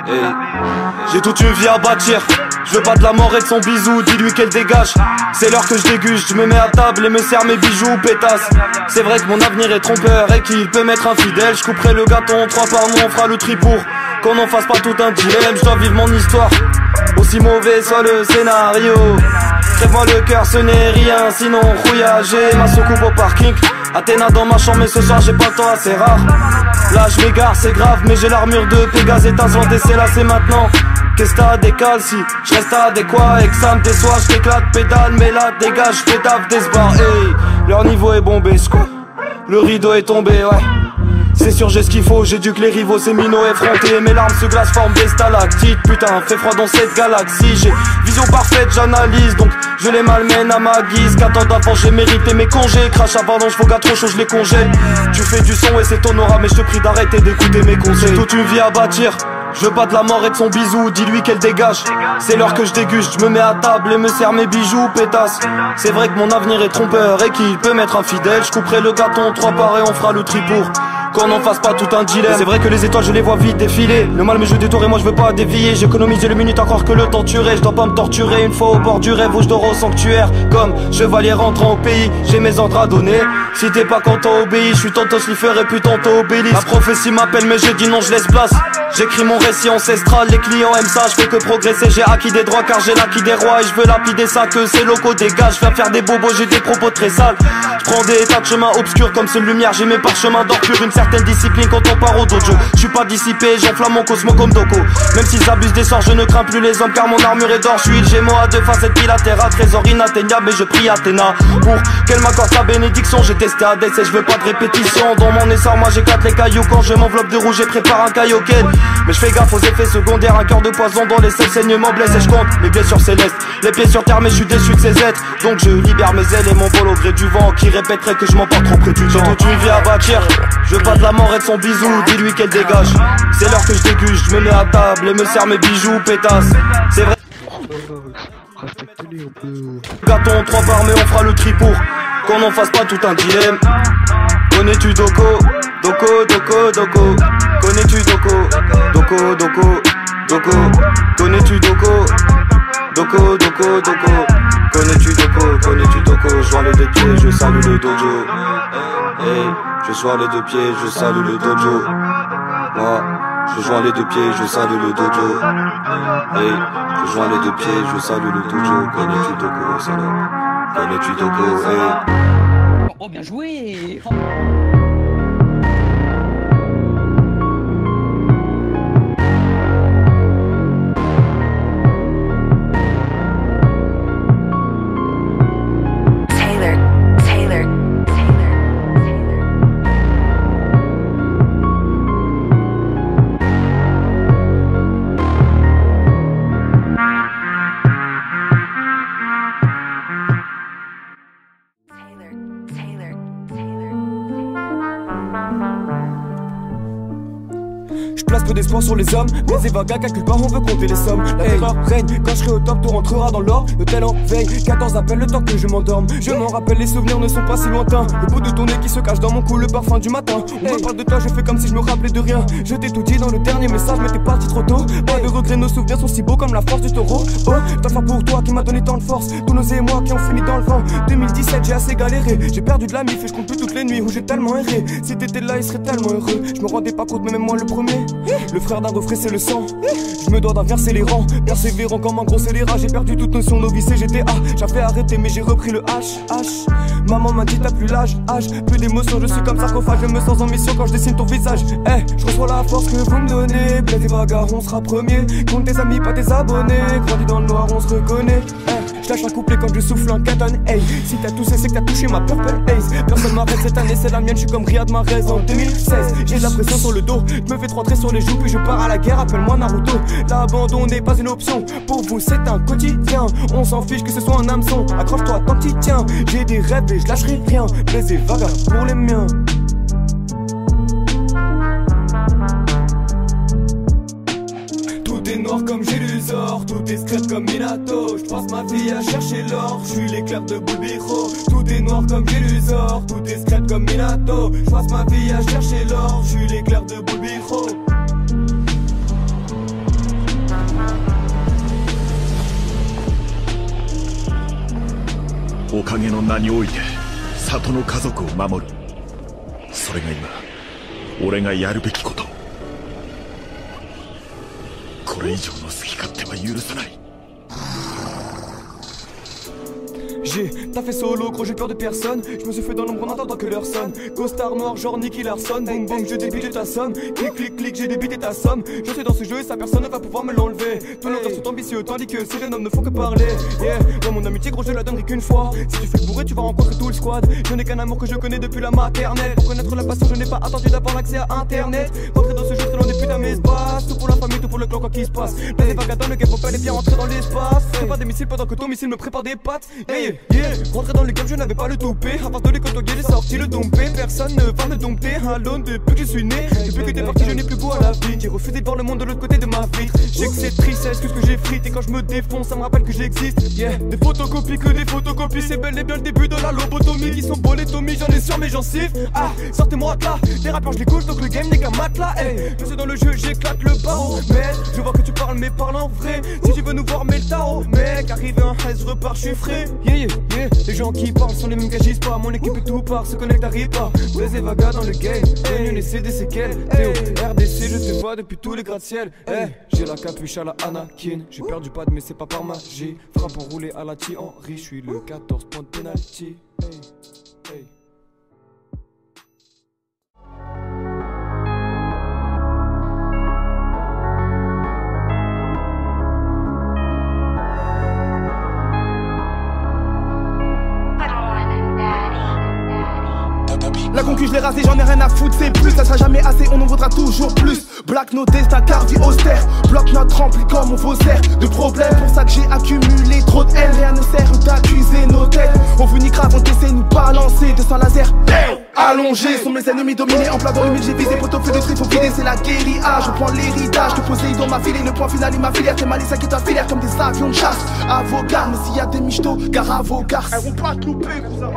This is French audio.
Hey. J'ai toute une vie à bâtir. Je veux pas de la mort et de son bisou, dis-lui qu'elle dégage. C'est l'heure que je déguste, je me mets à table et me sers mes bijoux, pétasse. C'est vrai que mon avenir est trompeur et qu'il peut m'être infidèle. Je couperai le gâteau en 3 par mois, on fera le tri pour qu'on n'en fasse pas tout un dilemme. Je dois vivre mon histoire, aussi mauvais soit le scénario. Crève-moi le cœur, ce n'est rien, sinon rouilla. J'ai ma soucoupe au parking, Athéna dans ma chambre, mais ce soir j'ai pas le temps, assez rare. Là je m'égare, c'est grave, mais j'ai l'armure de Pégase étincelante et c'est là, c'est maintenant. Qu'est-ce t'as décale si je reste adéquat et que ça me déçoit, je t'éclate, pédale, mais là dégage, je fais taf des bars. Hey, leur niveau est bombé, le rideau est tombé, ouais. C'est sûr j'ai ce qu'il faut, j'éduque les rivaux, ces minots effrontés. Mes larmes se glacent, forment des stalactites. Putain, fait froid dans cette galaxie. J'ai vision parfaite, j'analyse, donc je les malmène à ma guise. 4 ans d'avant, j'ai mérité mes congés. Crash avalanche, faut gars trop chaud, je les congèle. Tu fais du son et c'est ton aura, mais je te prie d'arrêter d'écouter mes conseils. J'ai toute une vie à bâtir. Je veux pas de la mort et de son bisou, dis-lui qu'elle dégage. C'est l'heure que je déguste, je me mets à table et me sers mes bijoux, pétasse. C'est vrai que mon avenir est trompeur et qu'il peut m'être infidèle. Je couperai le gâteau en 3 parts et on fera le tri pour qu'on n'en fasse pas tout un dilemme. C'est vrai que les étoiles je les vois vite défiler. Le mal me joue des tours et moi je veux pas dévier. J'économise les minutes à croire que le temps tuerait. Je dois pas me torturer une fois au bord du rêve où je dors au sanctuaire. Comme chevalier rentrant au pays, j'ai mes ordres à donner. Si t'es pas content obéis, je suis tantôt sliffer et puis tantôt obélisque. La prophétie m'appelle mais j'ai dit non, je laisse place. J'écris mon récit ancestral, les clients aiment ça, je fais que progresser. J'ai acquis des droits car j'ai l'acquis des rois et je veux lapider ça, que ces locaux dégagent. Je viens faire des bobos, j'ai des propos très sales. Je prends des tas de chemins obscurs comme ceux de lumière, j'ai mes parchemins d'or pur. Une certaine discipline quand on part au dojo. Je suis pas dissipé, j'enflamme mon cosmo comme Doko. Même s'ils abusent des sorts, je ne crains plus les hommes car mon armure est d'or. Je suis le Gémeaux à 2 facettes bilatérales, trésor inatteignable et je prie Athéna pour qu'elle m'accorde sa bénédiction. J'ai testé Hades et je veux pas de répétition. Dans mon essor, moi j'éclate les cailloux quand je m'enveloppe de rouge et prépare un kaioken. Mais je fais gaffe aux effets secondaires, un cœur de poison dans les selles, saignements blesse et je compte mes blessures célestes. Les pieds sur terre mais je suis déçu de ces êtres. Donc je libère mes ailes et mon vol au gré du vent qui répéterait que je m'emporte trop près du temps. J'ai toute une vie à bâtir, je veux pas de la mort et de son bisou, dis-lui qu'elle dégage. C'est l'heure que je déguste, je me mets à table et me sers mes bijoux, pétasse. C'est vrai. Gâteau en 3 parts mais on fera le tri pour qu'on n'en fasse pas tout un dilemme. Connais-tu Doko? Doko, Doko, Doko. Connais-tu Doko? Doko, Doko, Doko. Connais-tu Doko? Doko, Doko, Doko. Connais-tu Doko? Connais-tu Doko? Je joins les 2 pieds, je salue le dojo. Hey, je joins les 2 pieds, je salue le dojo. Moi, je joins les 2 pieds, je salue le dojo. Hey, je joins les 2 pieds, je salue le dojo. Connais-tu Doko, salope? Connais-tu Doko? Hey. Oh, bien joué! Place peu d'espoir sur les hommes, mais évaga, calcule pas, on veut compter les sommes. La terreur règne, quand je serai au top, tout rentrera dans l'or. L'hôtel en veille, 14 appels le temps que je m'endorme. Je m'en rappelle, les souvenirs ne sont pas si lointains. Le bout de ton nez qui se cache dans mon cou, le parfum du matin. On me parle de toi, je fais comme si je me rappelais de rien. Je t'ai tout dit dans le dernier message, mais t'es parti trop tôt. Pas de regret, nos souvenirs sont si beaux comme la force du taureau. Oh, t'as fait pour toi qui m'a donné tant de force. Tous nos émois qui ont fini dans le vent. 2017, j'ai assez galéré. J'ai perdu de la mif et je compte plus toutes les nuits où j'ai tellement erré. Si t'étais là, il serait tellement heureux. Je me rendais pas compte, mais même moi le premier. Le frère d'un refrain c'est le sang. Je me dois d'inverser les rangs, persévérant comme un gros scélérat. J'ai perdu toute notion novice et GTA. J'avais arrêté mais j'ai repris le H. Maman m'a dit t'as plus l'âge, plus d'émotion, je suis comme sarcophage. Je me sens en mission quand je dessine ton visage. Je reçois la force que vous me donnez. Bled et bagarre, on sera premier. Compte tes amis, pas tes abonnés. Grandi dans le noir, on se reconnaît. Je lâche un couplet quand je souffle un caton. Hey, si t'as toussé, c'est que t'as touché ma purple haze. Personne m'arrête cette année, c'est la mienne. Je suis comme Riyad Mahrez en 2016. J'ai de la pression sur le dos, je me fais rentrer sur les joues, puis je pars à la guerre. Appelle-moi Naruto. L'abandon n'est pas une option. Pour vous, c'est un quotidien. On s'en fiche que ce soit un hameçon. Accroche-toi tant que t'y tiens. J'ai des rêves et je lâcherai rien. Blaise et vaga pour les miens. Tout est noir comme Gélusor, tout est secret comme Minato. Je passe ma vie à chercher l'or, je suis l'éclair de Bulbiro. Tout est noir comme Gélusor, tout est secret comme Minato. Je passe ma vie à chercher l'or, je suis l'éclair de Bulbiro. おかげの名において里の家族を守る。それが今俺がやるべきこと。これ以上の好き勝手は許さない。J'ai taffé solo, gros j'ai peur de personne. Je me suis fait dans l'ombre en attendant que l'heure sonne. Costard noir genre Nicky Larson. Boum boum je débite ta somme. Clic clic clic j'ai débité ta somme. Je suis dans ce jeu et sa personne ne va pouvoir me l'enlever. Tous nos rêves sont ambitieux tandis que ces jeunes hommes ne font que parler. Yeah, dans mon amitié gros je la donnerai qu'une fois. Si tu fais le bourré tu vas rencontrer tout le squad. Je n'ai qu'un amour que je connais depuis la maternelle. Pour connaître la passion je n'ai pas attendu d'avoir l'accès à internet. Rentrer dans ce jeu très loin des putains mes bases. Tout pour la famille, tout pour le clan quoi qu'il se passe. Là des vagues dans le game faut pas les bien rentrer dans l'espace. Prépare des missiles pendant que ton missile me prépare des pattes. Yeah yeah, rentrer dans le game je n'avais pas le toupé. À force de les côtoyer j'ai sorti le dompé. Personne ne va me dompter alone depuis que je suis né. Depuis que t'es parti je n'ai plus goût à la vie. J'ai refusé de voir le monde de l'autre côté de ma vitre. Je sais que c'est triste, est-ce que j'ai frite. Et quand je me défonce ça me rappelle que j'existe. Yeah, des photocopies que des photocopies. C'est bel et bien le début de la lobotomie. Qui sont beaux les Tommy, j'en ai sur mes gencives. Ah, sortez-moi de là. Les rappeurs je les couche donc le game n'est qu'un matelas. Hey, je suis dans le jeu, j'éclate le barreau. Mais je vois que tu parles mais parle en vrai. Si tu veux nous voir mets le tarot. Mec, arrive un haze, repars, je suis frais. Yeah yeah yeah, les gens qui parlent sont les mêmes qui agissent pas. Mon équipe est tout part, se connecte, arrive pas. Blaise et Vaga dans le game, Union et CD c'est quel Théo, RDC je te vois depuis tous les gratte-ciel. Hey, j'ai la capuche à la Anakin. J'ai perdu pas de mais c'est pas par magie. Frappe enroulé à la Thierry. Je suis le 14 points de penalty. Hey, hey. La concu je l'ai rasé, j'en ai rien à foutre, c'est plus. Ça sera jamais assez, on en vaudra toujours plus. Black nos destins, car vie austère. Bloque notre rempli comme on vaussaire de problèmes, pour ça que j'ai accumulé trop de haine. Rien ne sert d'accuser nos têtes. On vous niquera avant d'essayer de nous balancer. 200 lasers, allongés sont mes ennemis dominés. En plein dans le mille, j'ai visé, poteau fait des trucs, faut vider, c'est la guérilla. Je prends l'héritage de Poséidon, ma file. Le point final est ma filière, t'es malin, ça qui est ta filière. Comme des avions de chasse, à vos gares. Mais s'il y a des michtos, gare à vos gares. Elles vont pas te louper, cousin.